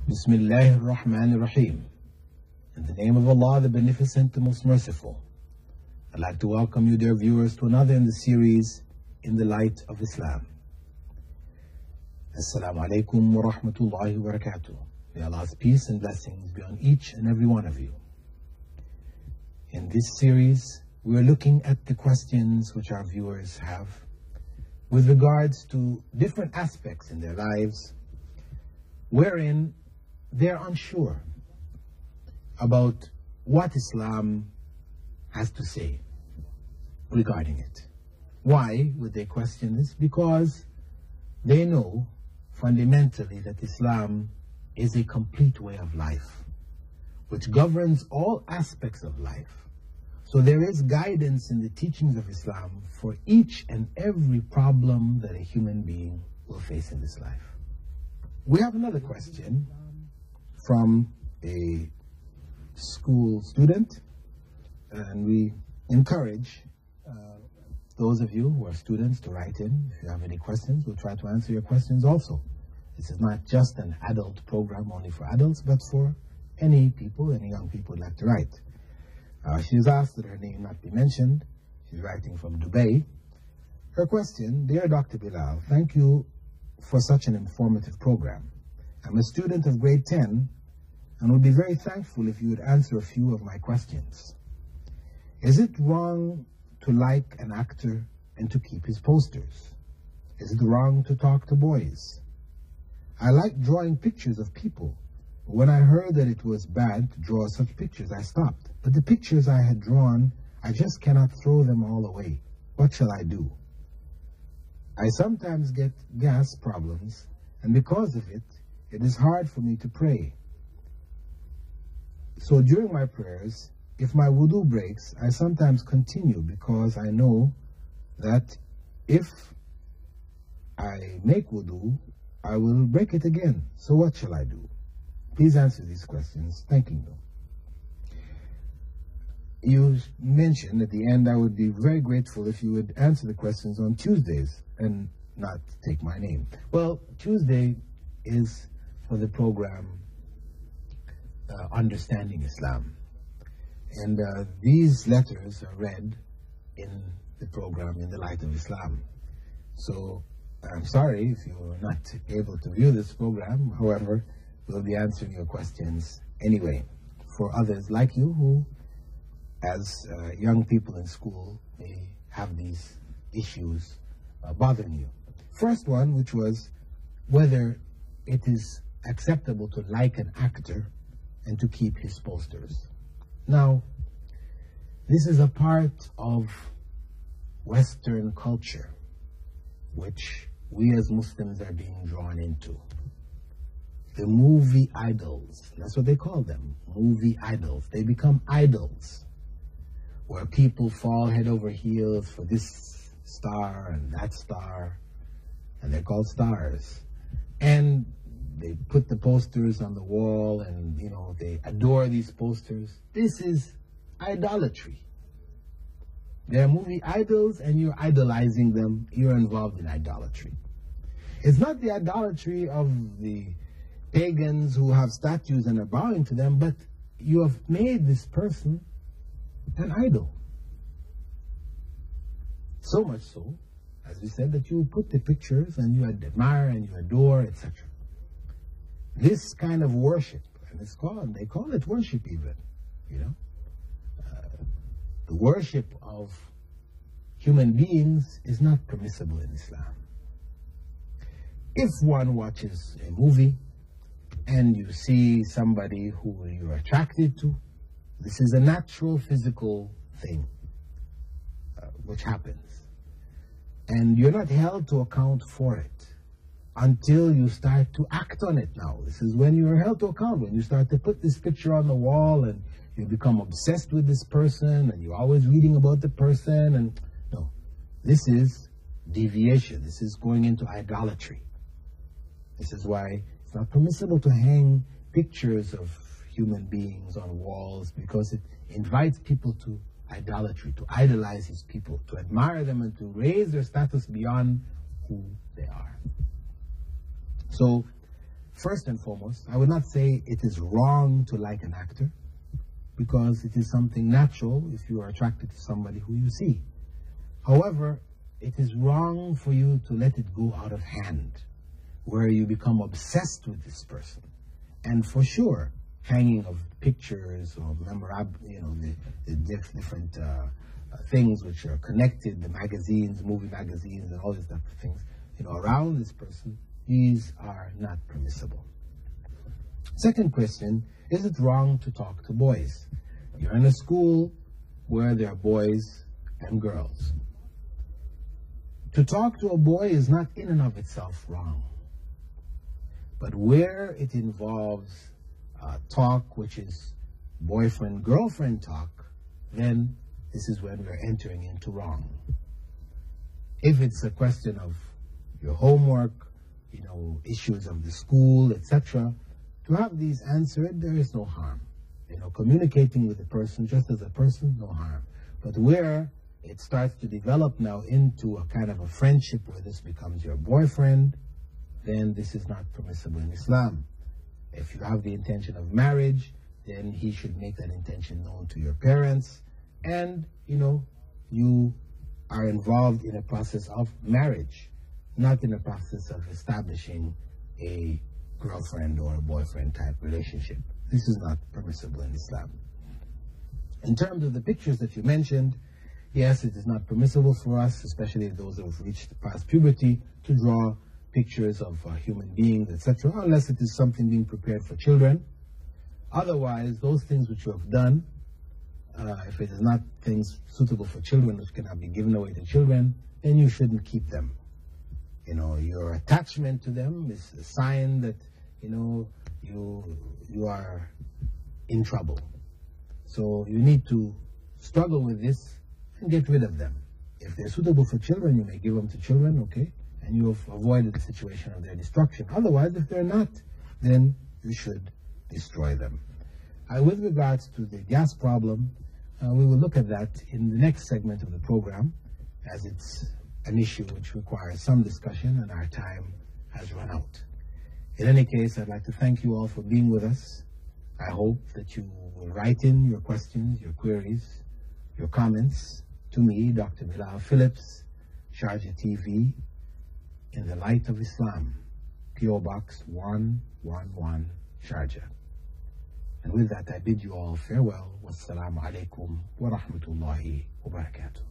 Bismillahir Rahmanir Rahim. In the name of Allah, the Beneficent, the Most Merciful. I'd like to welcome you, dear viewers, to another in the series, In the Light of Islam. Assalamu alaikum wa rahmatullahi wa barakatuh. May Allah's peace and blessings be on each and every one of you. In this series, we're looking at the questions which our viewers have with regards to different aspects in their lives wherein they're unsure about what Islam has to say regarding it. Why would they question this? Because they know fundamentally that Islam is a complete way of life which governs all aspects of life. So there is guidance in the teachings of Islam for each and every problem that a human being will face in this life. We have another question from a school student, and we encourage those of you who are students to write in. If you have any questions, we'll try to answer your questions also. This is not just an adult program only for adults, but for any people, any young people who'd like to write. She's asked that her name not be mentioned. She's writing from Dubai. Her question: Dear Dr. Bilal, thank you for such an informative program. I'm a student of grade 10 and would be very thankful if you would answer a few of my questions. Is it wrong to like an actor and to keep his posters? Is it wrong to talk to boys? I like drawing pictures of people. When I heard that it was bad to draw such pictures, I stopped. But the pictures I had drawn, I just cannot throw them all away. What shall I do? I sometimes get gas problems, and because of it, it is hard for me to pray. So during my prayers, if my wudu breaks, I sometimes continue because I know that if I make wudu, I will break it again. So what shall I do? Please answer these questions. Thanking you. You mentioned at the end, I would be very grateful if you would answer the questions on Tuesdays and not take my name. Well, Tuesday is for the program Understanding Islam. And these letters are read in the program In the Light of Islam. So I'm sorry if you're not able to view this program. However, we'll be answering your questions anyway for others like you who, as young people in school, may have these issues bothering you. First one, which was whether it is acceptable to like an actor and to keep his posters. Now, this is a part of Western culture which we as Muslims are being drawn into. The movie idols, that's what they call them, movie idols. They become idols where people fall head over heels for this star and that star, and they're called stars. And they put the posters on the wall and, you know, they adore these posters. This is idolatry. They're movie idols and you're idolizing them. You're involved in idolatry. It's not the idolatry of the pagans who have statues and are bowing to them, but you have made this person an idol. So much so, as we said, that you put the pictures and you admire and you adore, etc. This kind of worship, and they call it worship even, you know. The worship of human beings is not permissible in Islam. If one watches a movie and you see somebody who you're attracted to, this is a natural physical thing which happens. And you're not held to account for it until you start to act on it now. This is when you're held to account, when you start to put this picture on the wall and you become obsessed with this person and you're always reading about the person. And no, this is deviation. This is going into idolatry. This is why it's not permissible to hang pictures of human beings on walls, because it invites people to idolatry, to idolize these people, to admire them and to raise their status beyond who they are. So First and foremost, I would not say it is wrong to like an actor, because it is something natural if you are attracted to somebody who you see. However, it is wrong for you to let it go out of hand, where you become obsessed with this person. And for sure, hanging of pictures or the different things which are connected, the magazines, movie magazines, and all these type of things, around this person, these are not permissible. Second question, is it wrong to talk to boys? You're in a school where there are boys and girls. To talk to a boy is not in and of itself wrong. But where it involves talk which is boyfriend-girlfriend talk, then this is when we're entering into wrong. If it's a question of your homework, issues of the school, etc., to have these answered, there is no harm. Communicating with the person just as a person, no harm. But where it starts to develop now into a kind of a friendship where this becomes your boyfriend, then this is not permissible in Islam. If you have the intention of marriage, then he should make that intention known to your parents, and you are involved in a process of marriage, not in a process of establishing a girlfriend or a boyfriend type relationship. This is not permissible in Islam. In terms of the pictures that you mentioned, yes, it is not permissible for us, especially those who have reached past puberty, to draw pictures of human beings, etc., unless it is something being prepared for children. Otherwise, those things which you have done, if it is not things suitable for children, which cannot be given away to children, then you shouldn't keep them. Your attachment to them is a sign that, you are in trouble. So you need to struggle with this and get rid of them. If they're suitable for children, you may give them to children, okay? And you have avoided the situation of their destruction. Otherwise, if they're not, then you should destroy them. With regards to the gas problem, we will look at that in the next segment of the program, as it's an issue which requires some discussion and our time has run out. In any case, I'd like to thank you all for being with us. I hope that you will write in your questions, your queries, your comments to me, Dr. Bilal Phillips, Sharjah TV, in the Light of Islam, P.O. Box 111, Sharjah. And with that, I bid you all farewell. Wassalamu alaikum wa rahmatullahi wa barakatuh.